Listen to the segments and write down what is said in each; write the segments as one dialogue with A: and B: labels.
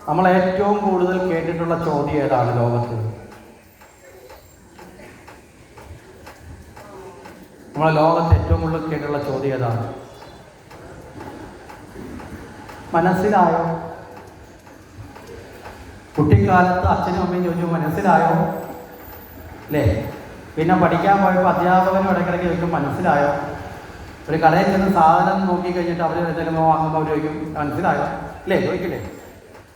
A: നമ്മൾ ഏറ്റവും കൂടുതൽ കേട്ടിട്ടുള്ള ചോദ്യം ഏതാണ് ലോകത്ത്? നമ്മളെ ലോകത്ത് ഏറ്റവും കൂടുതൽ കേട്ടിട്ടുള്ള ചോദ്യം ഏതാണ്? മനസ്സിലായോ? കുട്ടിക്കാലത്ത് അച്ഛനും അമ്മയും ചോദിച്ചു മനസ്സിലായോ അല്ലേ? പിന്നെ പഠിക്കാൻ പോയപ്പോൾ അധ്യാപകനും ഇടയ്ക്കിടയ്ക്ക് ചോദിക്കും മനസ്സിലായോ? ഒരു കടയിൽ ചെന്ന് സാധനം നോക്കി കഴിഞ്ഞിട്ട് അവർ എന്തെങ്കിലും വാങ്ങുമ്പോൾ അവർ ചോദിക്കും മനസ്സിലായോ അല്ലേ? ചോദിക്കില്ലേ?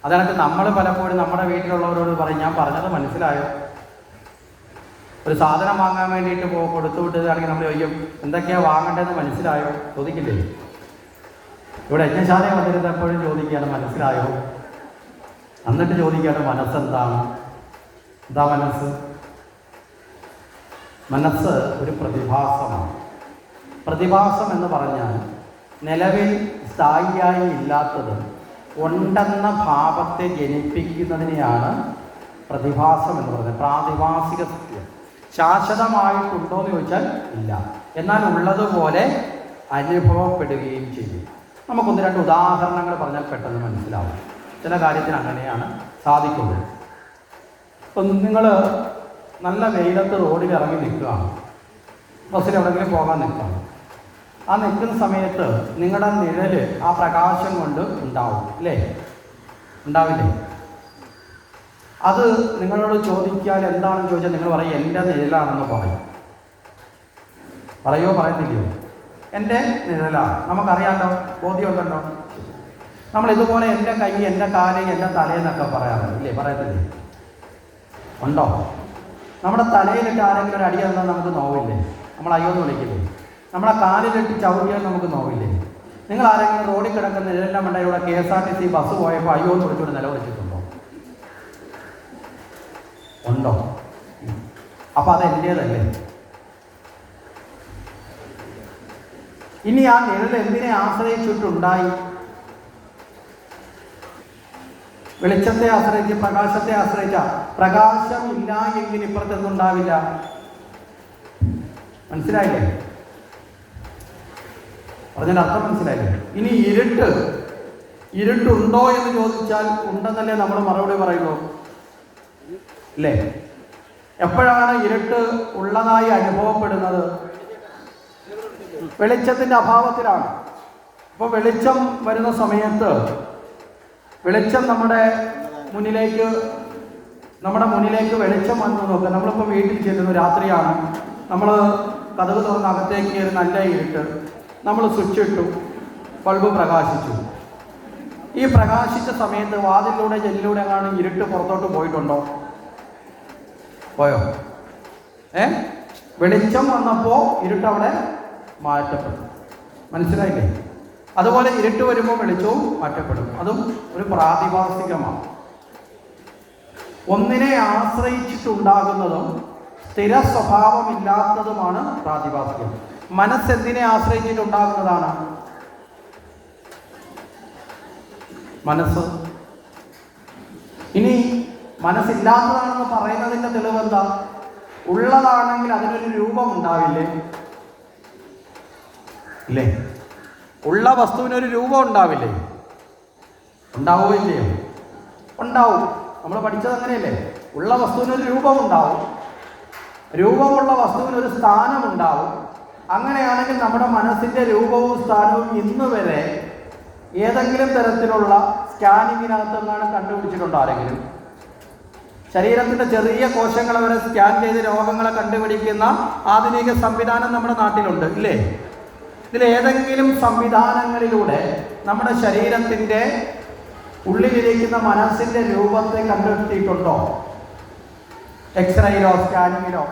A: അതായത് നമ്മൾ പലപ്പോഴും നമ്മുടെ വീട്ടിലുള്ളവരോട് പറയും ഞാൻ പറഞ്ഞത് മനസ്സിലായോ? ഒരു സാധനം വാങ്ങാൻ വേണ്ടിയിട്ട് കൊടുത്തു വിട്ടതാണെങ്കിൽ നമ്മൾ ചോദിക്കും എന്തൊക്കെയാണ് വാങ്ങേണ്ടതെന്ന് മനസ്സിലായോ? ചോദിക്കില്ലേ? ഇവിടെ യജ്ഞശാല വന്നിരുന്നത് എപ്പോഴും ചോദിക്കുകയാണ് മനസ്സിലായോ? എന്നിട്ട് ചോദിക്കുകയാണ് മനസ്സെന്താണ്? എന്താ മനസ്സ്? മനസ്സ് ഒരു പ്രതിഭാസമാണ്. പ്രതിഭാസം എന്ന് പറഞ്ഞാൽ നിലവിൽ സ്ഥായിയായി ഇല്ലാത്തത് ഉണ്ടെന്ന ഭാവത്തെ ജനിപ്പിക്കുന്നതിനെയാണ് പ്രതിഭാസം എന്ന് പറയുന്നത്. പ്രാതിഭാസിക സത്യം. ശാശ്വതമായിട്ടുണ്ടോ എന്ന് ചോദിച്ചാൽ ഇല്ല, എന്നാൽ ഉള്ളതുപോലെ അനുഭവപ്പെടുകയും ചെയ്യും. നമുക്കൊന്ന് രണ്ട് ഉദാഹരണങ്ങൾ പറഞ്ഞാൽ പെട്ടെന്ന് മനസ്സിലാവും. ചില കാര്യത്തിന് അങ്ങനെയാണ് സാധിക്കുള്ളൂ. ഇപ്പം നിങ്ങൾ നല്ല വെയിലത്ത് റോഡിൽ ഇറങ്ങി നിൽക്കുകയാണ്, ബസ്സിൽ എവിടെയെങ്കിലും പോകാൻ നിൽക്കുകയാണ്. ആ നിൽക്കുന്ന സമയത്ത് നിങ്ങളുടെ നിഴൽ ആ പ്രകാശം കൊണ്ട് ഉണ്ടാവും അല്ലേ? ഉണ്ടാവില്ലേ? അത് നിങ്ങളോട് ചോദിച്ചാൽ എന്താണെന്ന് ചോദിച്ചാൽ നിങ്ങൾ പറയും എൻ്റെ നിഴലാണെന്ന് പറയും. പറയോ പറയത്തില്ലയോ? എൻ്റെ നിഴലാണ്. നമുക്കറിയാമല്ലോ, ബോധ്യമുണ്ടല്ലോ. നമ്മളിതുപോലെ എൻ്റെ കൈ, എൻ്റെ കാല്, എൻ്റെ തലയെന്നൊക്കെ പറയാറുണ്ട് ഇല്ലേ? പറയത്തില്ലേ? ഉണ്ടോ? നമ്മുടെ തലയിലിട്ട് ആരെങ്കിലും ഒരു അടി തന്നാൽ നമുക്ക് നോവില്ലേ? നമ്മൾ അയ്യോ എന്ന് വിളിക്കില്ലേ? നമ്മളെ കാലിലിട്ട് ചവിട്ടിയാൽ നമുക്ക് നോവില്ലേ? നിങ്ങൾ ആരെങ്കിലും റോഡിൽ കിടക്കുന്ന നിഴലിൻ്റെ മണ്ടയിലൂടെ KSRTC ബസ് പോയപ്പോൾ അയ്യോ എന്ന് വിളിച്ചുകൊണ്ട് നിലവിളിച്ചിട്ടുണ്ടോ? ഉണ്ടോ? അപ്പം അതെൻ്റേതല്ലേ? ഇനി ആ നിഴൽ എന്തിനെ ആശ്രയിച്ചിട്ടുണ്ടായി? വെളിച്ചത്തെ ആശ്രയിച്ച്, പ്രകാശത്തെ ആശ്രയിച്ച. പ്രകാശം ഇല്ല എങ്കിൽ ഇപ്പുറത്തൊന്നുണ്ടാവില്ല. മനസ്സിലായില്ലേ? പറഞ്ഞാൽ അർത്ഥം മനസ്സിലായില്ലേ? ഇനി ഇരുട്ടുണ്ടോ എന്ന് ചോദിച്ചാൽ ഉണ്ടെന്നല്ലേ നമ്മൾ മറുപടി പറയുള്ളൂ അല്ലേ? എപ്പോഴാണ് ഇരുട്ട് ഉള്ളതായി അനുഭവപ്പെടുന്നത്? വെളിച്ചത്തിൻ്റെ അഭാവത്തിലാണ്. അപ്പോൾ വെളിച്ചം വരുന്ന സമയത്ത് വെളിച്ചം നമ്മുടെ മുന്നിലേക്ക് വെളിച്ചം വന്നു നോക്കുക. നമ്മളിപ്പോൾ വീട്ടിൽ ചെല്ലുന്നു, രാത്രിയാണ്, നമ്മൾ കതക് തുറന്ന് അകത്തേക്ക് കയറി, നല്ല ഇരുട്ട്, നമ്മൾ സ്വിച്ച് ഇട്ടു, ബൾബ് പ്രകാശിച്ചു. ഈ പ്രകാശിച്ച സമയത്ത് വാതിലൂടെ ജനലിലൂടെ കാണും ഇരുട്ട് പുറത്തോട്ട് പോയിട്ടുണ്ടോ? പോയോ? വെളിച്ചം വന്നപ്പോൾ ഇരുട്ടവിടെ മാറ്റപ്പെടും. മനസ്സിലായില്ലേ? അതുപോലെ ഇരുട്ട് വരുമ്പോൾ വെളിച്ചവും മാറ്റപ്പെടും. അതും ഒരു പ്രാതിഭാസികമാണ്. ഒന്നിനെ ആശ്രയിച്ചിട്ടുണ്ടാകുന്നതും സ്ഥിര സ്വഭാവമില്ലാത്തതുമാണ് പ്രാതിഭാസികം. മനസ്സെന്തിനെ ആശ്രയിച്ചിട്ടുണ്ടാകുന്നതാണ്? മനസ്സ്. ഇനി മനസ്സില്ലാത്തതാണെന്ന് പറയുന്നതിൻ്റെ തെളിവെന്താ? ഉള്ളതാണെങ്കിൽ അതിനൊരു രൂപം ഉണ്ടാവില്ലേ? ഇല്ലേ? ഉള്ള വസ്തുവിനൊരു രൂപം ഉണ്ടാവില്ലേ? ഉണ്ടാവുമോ ഇല്ലയോ? ഉണ്ടാവും. നമ്മൾ പഠിച്ചത് അങ്ങനെയല്ലേ? ഉള്ള വസ്തുവിനൊരു രൂപം ഉണ്ടാവും, രൂപമുള്ള വസ്തുവിനൊരു സ്ഥാനമുണ്ടാവും. അങ്ങനെയാണെങ്കിൽ നമ്മുടെ മനസ്സിൻ്റെ രൂപവും സ്ഥാനവും ഇന്ന് വരെ ഏതെങ്കിലും തരത്തിലുള്ള സ്കാനിങ്ങിനകത്തെങ്ങാനും കണ്ടുപിടിച്ചിട്ടുണ്ടോ ആരെങ്കിലും? ശരീരത്തിൻ്റെ ചെറിയ കോശങ്ങളെ വരെ സ്കാൻ ചെയ്ത് രോഗങ്ങളെ കണ്ടുപിടിക്കുന്ന ആധുനിക സംവിധാനം നമ്മുടെ നാട്ടിലുണ്ട് ഇല്ലേ? ഇതിലേതെങ്കിലും സംവിധാനങ്ങളിലൂടെ നമ്മുടെ ശരീരത്തിൻ്റെ ഉള്ളിലിരിക്കുന്ന മനസ്സിൻ്റെ രൂപത്തെ കണ്ടെത്തിയിട്ടുണ്ടോ? എക്സ്റേയിലോ സ്കാനിങ്ങിലോ?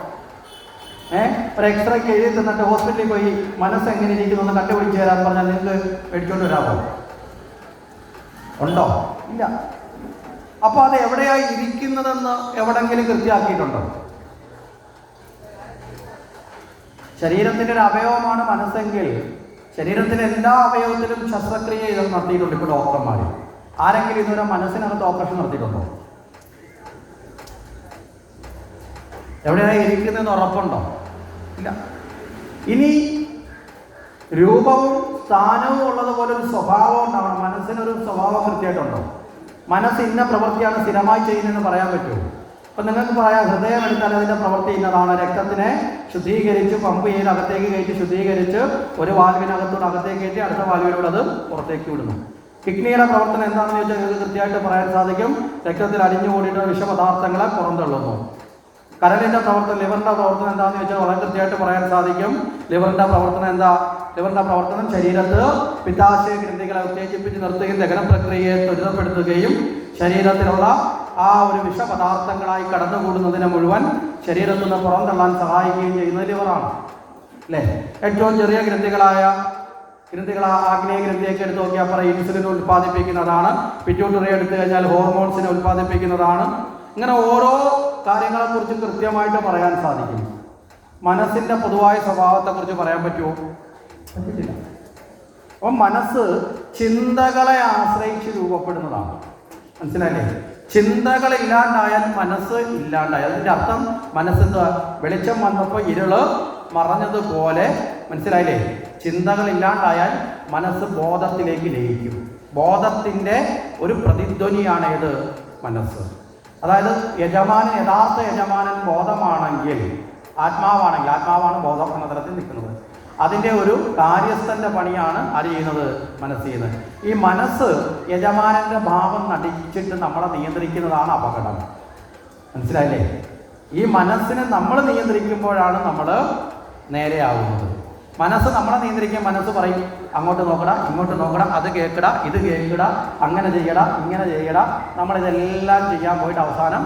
A: ഒരു എക്സ്റേക്ക് എഴുതി തന്നിട്ട് ഹോസ്പിറ്റലിൽ പോയി മനസ്സെങ്ങനെ ഇരിക്കുന്നു എന്ന് കണ്ടുപിടിച്ച് തരാൻ പറഞ്ഞാൽ നിങ്ങൾക്ക് മേടിച്ചോണ്ട് വരാമോ? ഉണ്ടോ? ഇല്ല. അപ്പോൾ അത് എവിടെയായി ഇരിക്കുന്നതെന്ന് എവിടെങ്കിലും കൃത്യമാക്കിയിട്ടുണ്ടോ? ശരീരത്തിൻ്റെ ഒരു അവയവമാണ് മനസ്സെങ്കിൽ ശരീരത്തിൻ്റെ എല്ലാ അവയവത്തിലും ശസ്ത്രക്രിയ ഇത് നടത്തിയിട്ടുണ്ട് ഇപ്പോൾ ഡോക്ടർമാർ. ആരെങ്കിലും ഇതുവരെ മനസ്സിനകത്ത് ഓപ്പറേഷൻ നടത്തിയിട്ടുണ്ടോ? എവിടെയായി ഇരിക്കുന്നതെന്ന് ഉറപ്പുണ്ടോ? ഇല്ല. ഇനി രൂപവും സ്ഥാനവും ഉള്ളതുപോലെ ഒരു സ്വഭാവം ഉണ്ടാവണം. മനസ്സിനൊരു സ്വഭാവം കൃത്യമായിട്ടുണ്ടോ? മനസ്സ് ഇന്ന പ്രവൃത്തിയാണ് സ്ഥിരമായി ചെയ്യുന്നതെന്ന് പറയാൻ പറ്റുമോ? അപ്പം നിങ്ങൾക്ക് പറയാം, ഹൃദയം എടുത്താൽ അതിൻ്റെ പ്രവൃത്തി ഇന്നതാണ്. രക്തത്തിനെ ശുദ്ധീകരിച്ച് പമ്പ് ചെയ്ത് അകത്തേക്ക് കയറ്റി ശുദ്ധീകരിച്ച് ഒരു വാൽവിനകത്തോട് അകത്തേക്ക് കയറ്റി അടുത്ത വാൽവിലൂടെ അത് പുറത്തേക്ക് വിടുന്നു. കിഡ്നിയുടെ പ്രവർത്തനം എന്താണെന്ന് ചോദിച്ചാൽ നിങ്ങൾക്ക് കൃത്യമായിട്ട് പറയാൻ സാധിക്കും. രക്തത്തിൽ അടിഞ്ഞു കൂടിയിട്ട് വിഷപദാർത്ഥങ്ങളെ പുറന്തള്ളുന്നു. കരളിൻ്റെ പ്രവർത്തനം, ലിവറിൻ്റെ പ്രവർത്തനം എന്താണെന്ന് ചോദിച്ചാൽ വളരെ കൃത്യമായിട്ട് പറയാൻ സാധിക്കും. ലിവറിൻ്റെ പ്രവർത്തനം എന്താ? ലിവറിൻ്റെ പ്രവർത്തനം ശരീരത്ത് പിത്താശയ ഗ്രന്ഥികളെ ഉത്തേജിപ്പിച്ച് നിർത്തുകയും ദഹന പ്രക്രിയയെ ത്വരിതപ്പെടുത്തുകയും ശരീരത്തിലുള്ള ആ ഒരു വിഷപദാർത്ഥങ്ങളായി കടന്നുകൂടുന്നതിനെ മുഴുവൻ ശരീരത്തിൽ നിന്ന് പുറന്തള്ളാൻ സഹായിക്കുകയും ചെയ്യുന്നത് ലിവറാണ്, അല്ലേ? ഏറ്റവും ചെറിയ ഗ്രന്ഥികളായ ആഗ്നേയ ഗ്രന്ഥിയൊക്കെ എടുത്ത് നോക്കിയാൽ പറയും ഇൻസുലിൻ ഉൽപ്പാദിപ്പിക്കുന്നതാണ്. പിറ്റ്യൂട്ടറി എടുത്തു കഴിഞ്ഞാൽ ഹോർമോൺസിനെ ഉൽപ്പാദിപ്പിക്കുന്നതാണ്. ഇങ്ങനെ ഓരോ കാര്യങ്ങളെക്കുറിച്ച് കൃത്യമായിട്ട് പറയാൻ സാധിക്കും. മനസ്സിൻ്റെ പൊതുവായ സ്വഭാവത്തെക്കുറിച്ച് പറയാൻ പറ്റുമോ? പറ്റില്ല. അപ്പം മനസ്സ് ചിന്തകളെ ആശ്രയിച്ച് രൂപപ്പെടുന്നതാണ്. മനസ്സിലായില്ലേ? ചിന്തകളില്ലാണ്ടായാൽ മനസ്സ് ഇല്ലാണ്ടായി. അതിൻ്റെ അർത്ഥം മനസ്സെന്താ? വെളിച്ചം വന്നപ്പോൾ ഇരുള് മറഞ്ഞതുപോലെ. മനസ്സിലായില്ലേ? ചിന്തകളില്ലാണ്ടായാൽ മനസ്സ് ബോധത്തിലേക്ക് ലയിക്കും. ബോധത്തിൻ്റെ ഒരു പ്രതിധ്വനിയാണ് ഏത്? മനസ്സ്. അതായത് യഥാർത്ഥ യജമാനൻ ബോധമാണെങ്കിൽ, ആത്മാവാണ് ബോധം എന്ന തരത്തിൽ നിൽക്കുന്നത്. അതിൻ്റെ ഒരു കാര്യസ്ഥൻ്റെ പണിയാണ് ആര് ചെയ്യുന്നത്? മനസ്സ് ചെയ്യുന്നത്. ഈ മനസ്സ് യജമാനൻ്റെ ഭാവം നടിച്ചിട്ട് നമ്മളെ നിയന്ത്രിക്കുന്നതാണ് അപകടം. മനസ്സിലായില്ലേ? ഈ മനസ്സിനെ നമ്മൾ നിയന്ത്രിക്കുമ്പോഴാണ് നമ്മൾ നേരെയാവുന്നത്. മനസ്സ് നമ്മളെ നിയന്ത്രിക്കാൻ മനസ്സ് പറയും, അങ്ങോട്ട് നോക്കടാ, ഇങ്ങോട്ട് നോക്കടാ, അത് കേൾക്കടാ, ഇത് കേൾക്കടാ, അങ്ങനെ ചെയ്യടാ, ഇങ്ങനെ ചെയ്യടാ. നമ്മളിതെല്ലാം ചെയ്യാൻ പോയിട്ട് അവസാനം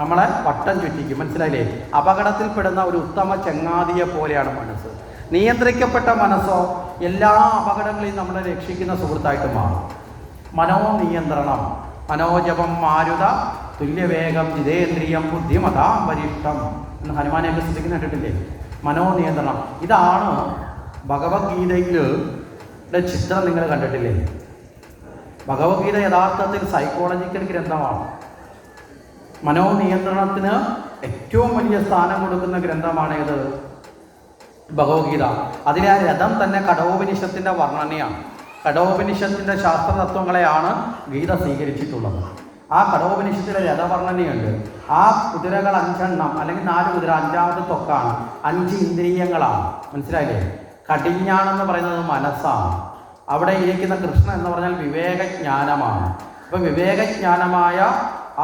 A: നമ്മളെ വട്ടം ചുറ്റിക്കും. മനസ്സിലായില്ലേ? അപകടത്തിൽപ്പെടുന്ന ഒരു ഉത്തമ ചങ്ങാതിയെ പോലെയാണ് മനസ്സ്. നിയന്ത്രിക്കപ്പെട്ട മനസ്സോ എല്ലാ അപകടങ്ങളെയും നമ്മളെ രക്ഷിക്കുന്ന സുഹൃത്തായിട്ട് മാറും. മനോനിയന്ത്രണം. മനോജപം മാരുത തുല്യവേഗം ജിതേന്ദ്രിയം ബുദ്ധിമതാം വരിഷ്ടം എന്ന് ഹനുമാനെയൊക്കെ ശ്രദ്ധിക്കുന്ന കേട്ടിട്ടില്ലേ? മനോനിയന്ത്രണം. ഇതാണ് ഭഗവത്ഗീതയുടെ ചിത്രം നിങ്ങൾ കണ്ടിട്ടില്ലേ? ഭഗവത്ഗീത യഥാർത്ഥത്തിൽ സൈക്കോളജിക്കൽ ഗ്രന്ഥമാണ്. മനോനിയന്ത്രണത്തിന് ഏറ്റവും വലിയ സ്ഥാനം കൊടുക്കുന്ന ഗ്രന്ഥമാണ് ഇത് ഭഗവത്ഗീത. അതിലെ ആ രഥം തന്നെ കഠോപനിഷത്തിൻ്റെ വർണ്ണനയാണ്. കഠോപനിഷത്തിൻ്റെ ശാസ്ത്രതത്വങ്ങളെയാണ് ഗീത സ്വീകരിച്ചിട്ടുള്ളത്. ആ കഠോപനിഷത്തിലെ രഥവർണ്ണനയുണ്ട്. ആ കുതിരകൾ 5 എണ്ണം അല്ലെങ്കിൽ 4 കുതിര, 5ാമത്തെ ത്വക്കാണ്. 5 ഇന്ദ്രിയങ്ങളാണ്. മനസ്സിലായില്ലേ? കടിഞ്ഞാണെന്ന് പറയുന്നത് മനസ്സാണ്. അവിടെ ഇരിക്കുന്ന കൃഷ്ണൻ എന്ന് പറഞ്ഞാൽ വിവേകജ്ഞാനമാണ്. അപ്പം വിവേകജ്ഞാനമായ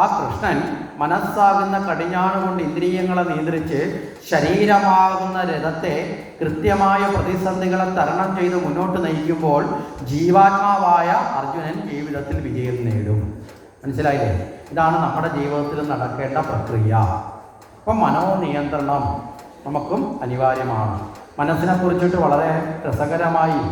A: ആ കൃഷ്ണൻ മനസ്സാകുന്ന കടിഞ്ഞാണ് കൊണ്ട് ഇന്ദ്രിയങ്ങളെ നിയന്ത്രിച്ച് ശരീരമാകുന്ന രഥത്തെ കൃത്യമായ പ്രതിസന്ധികളെ തരണം ചെയ്ത് മുന്നോട്ട് നയിക്കുമ്പോൾ ജീവാത്മാവായ അർജുനൻ ജീവിതത്തിൽ വിജയം നേടും. മനസ്സിലായില്ലേ? ഇതാണ് നമ്മുടെ ജീവിതത്തിൽ നടക്കേണ്ട പ്രക്രിയ. അപ്പം മനോനിയന്ത്രണം നമുക്കും അനിവാര്യമാണ്. മനസ്സിനെ കുറിച്ചിട്ട് വളരെ രസകരമായി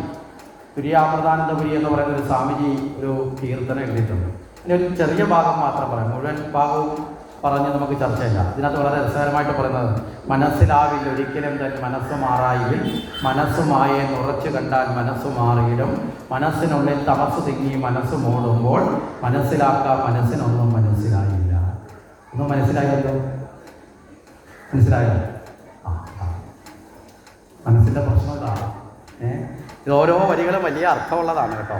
A: തുര്യാമൃതാനന്ദപുരി എന്ന് പറയുന്ന ഒരു സ്വാമിജി ഒരു കീർത്തനം എഴുതിയിട്ടുണ്ട്. അതിൻ്റെ ഒരു ചെറിയ ഭാഗം മാത്രം പറയാം, മുഴുവൻ ഭാഗവും പറഞ്ഞ് നമുക്ക് ചർച്ചയില്ല. ഇതിനകത്ത് വളരെ രസകരമായിട്ട് പറയുന്നത്, മനസ്സിലാവില്ല ഒരിക്കലും തന്നെ മനസ്സ് മാറായിൽ, മനസ്സുമായെ ഉറച്ചു കണ്ടാൽ മനസ്സ് മാറിയിടും, മനസ്സിനുള്ളിൽ തമസ് തിങ്ങി മനസ്സ് മൂടുമ്പോൾ മനസ്സിലാക്കാൻ മനസ്സിനൊന്നും മനസ്സിലായില്ല. ഒന്നും മനസ്സിലായല്ലോ? മനസ്സിലായോ? മനസ്സിൻ്റെ പ്രശ്നം ഇതാണ്. ഇത് ഓരോ വരികളും വലിയ അർത്ഥമുള്ളതാണ് കേട്ടോ.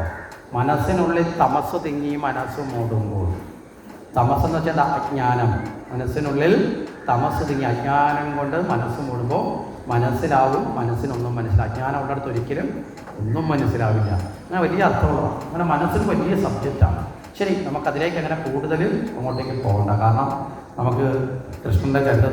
A: മനസ്സിനുള്ളിൽ തമസ് തിങ്ങി മനസ്സ് മൂടുമ്പോൾ, തമസ് എന്ന് വെച്ചാൽ അജ്ഞാനം. മനസ്സിനുള്ളിൽ തമസ് തിങ്ങി അജ്ഞാനം കൊണ്ട് മനസ്സ് മൂടുമ്പോൾ മനസ്സിലാവും, മനസ്സിനൊന്നും മനസ്സിലാവും. അജ്ഞാനം ഉള്ളിടത്ത് ഒരിക്കലും ഒന്നും മനസ്സിലാവില്ല. അങ്ങനെ വലിയ അർത്ഥമുള്ളതാണ്. അങ്ങനെ മനസ്സിന് വലിയ സബ്ജക്റ്റാണ്. ശരി, നമുക്കതിലേക്ക് അങ്ങനെ കൂടുതൽ അങ്ങോട്ടേക്ക് പോകണ്ട. കാരണം നമുക്ക് കൃഷ്ണൻ്റെ ചരിത്രത്തിൽ